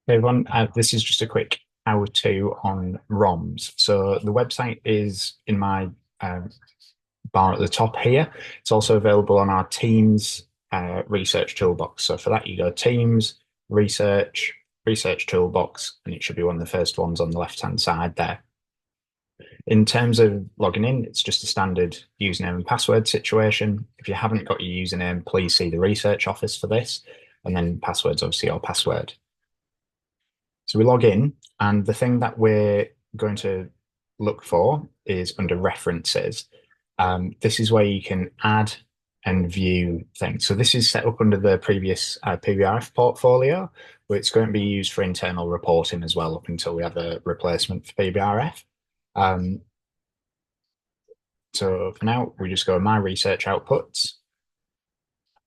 Hey everyone, this is just a quick how-to on ROMS. So the website is in my um, bar at the top here. It's also available on our Teams research toolbox. So for that, you go Teams, Research, Research Toolbox, and it should be one of the first ones on the left-hand side there. In terms of logging in, it's just a standard username and password situation. If you haven't got your username, please see the research office for this. And then password's obviously your password. So we log in, and the thing that we're going to look for is under references. This is where you can add and view things. So this is set up under the previous PBRF portfolio, but it's going to be used for internal reporting as well up until we have a replacement for PBRF. Um, so for now, we just go My Research Outputs,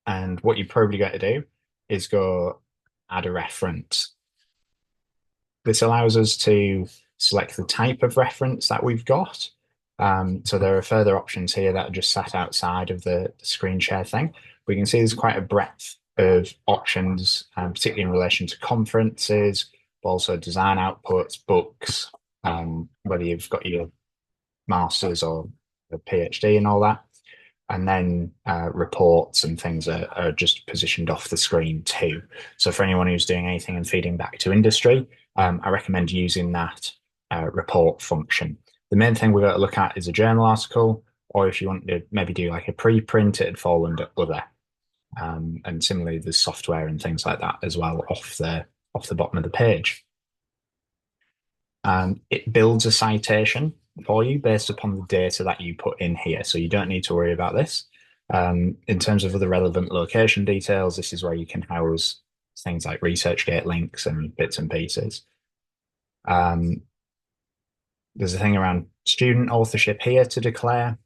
and what you're probably going to do is go add a reference. This allows us to select the type of reference that we've got. So there are further options here that are just sat outside of the screen share thing. We can see there's quite a breadth of options, particularly in relation to conferences, but also design outputs, books, whether you've got your master's or a PhD and all that. And then reports and things are just positioned off the screen too. So for anyone who's doing anything and feeding back to industry, I recommend using that report function. The main thing we've got to look at is a journal article, or if you want to maybe do like a preprint, it'd fall under other. And similarly, there's software and things like that as well off the bottom of the page. It builds a citation for you based upon the data that you put in here. So you don't need to worry about this. In terms of other relevant location details, this is where you can house things like ResearchGate links and bits and pieces. There's a thing around student authorship here to declare.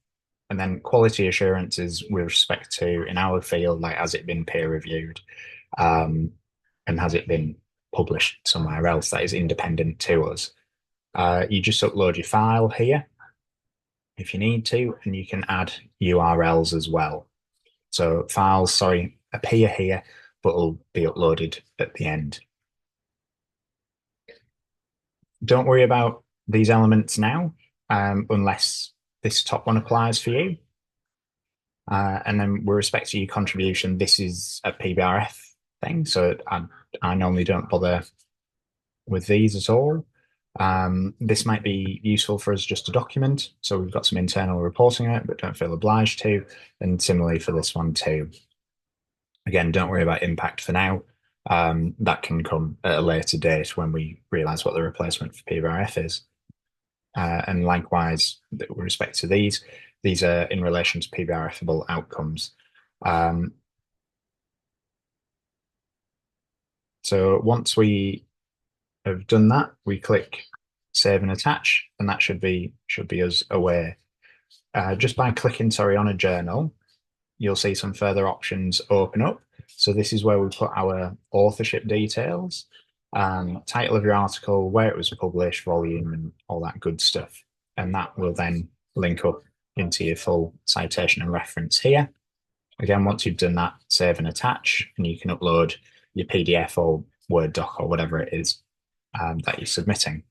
And then quality assurance is with respect to, in our field, like has it been peer reviewed? And has it been published somewhere else that is independent to us? You just upload your file here if you need to, and you can add URLs as well. So files, sorry, appear here, but will be uploaded at the end. Don't worry about these elements now, unless this top one applies for you. And then with respect to your contribution, this is a PBRF thing, so I normally don't bother with these at all. This might be useful for us just to document. So we've got some internal reporting on it, but don't feel obliged to. And similarly for this one too. Again, don't worry about impact for now. That can come at a later date when we realize what the replacement for PBRF is. And likewise, with respect to these are in relation to PBRFable outcomes. So once we have done that, we click save and attach, and that should be us away. Just by clicking, sorry, on a journal, you'll see some further options open up. So this is where we put our authorship details, title of your article, where it was published, volume, and all that good stuff. And that will then link up into your full citation and reference here. Again, once you've done that, save and attach, and you can upload your PDF or Word doc or whatever it is that you're submitting.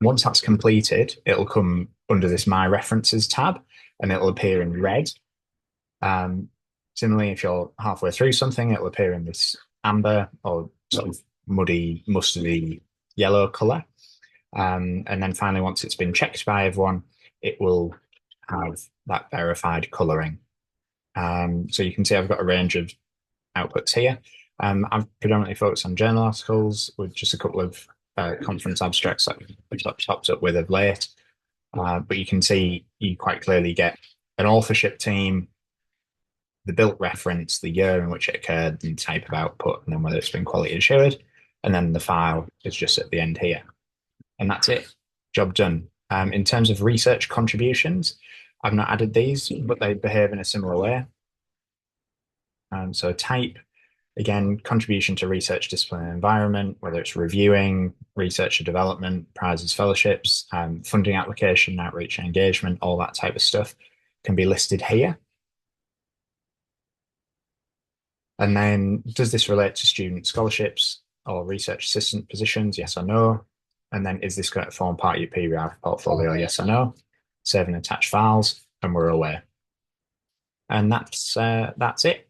Once that's completed, it'll come under this My References tab, and it'll appear in red. Similarly, if you're halfway through something, it'll appear in this amber or sort of muddy, mustardy yellow color. And then finally, once it's been checked by everyone, it will have that verified coloring. So you can see I've got a range of outputs here. I've predominantly focused on journal articles with just a couple of conference abstracts that we've topped up with of late. But you can see you quite clearly get an authorship team, the built reference, the year in which it occurred, and type of output, and then whether it's been quality assured. And then the file is just at the end here. And that's it. Job done. In terms of research contributions, I've not added these, but they behave in a similar way. So type, again, contribution to research discipline and environment, whether it's reviewing, research and development, prizes, fellowships, funding application, outreach and engagement, all that type of stuff can be listed here. And then does this relate to student scholarships? or research assistant positions? Yes or no? And then is this going to form part of your PBR portfolio? Yes or no? Save and attach files, and we're away. And that's it.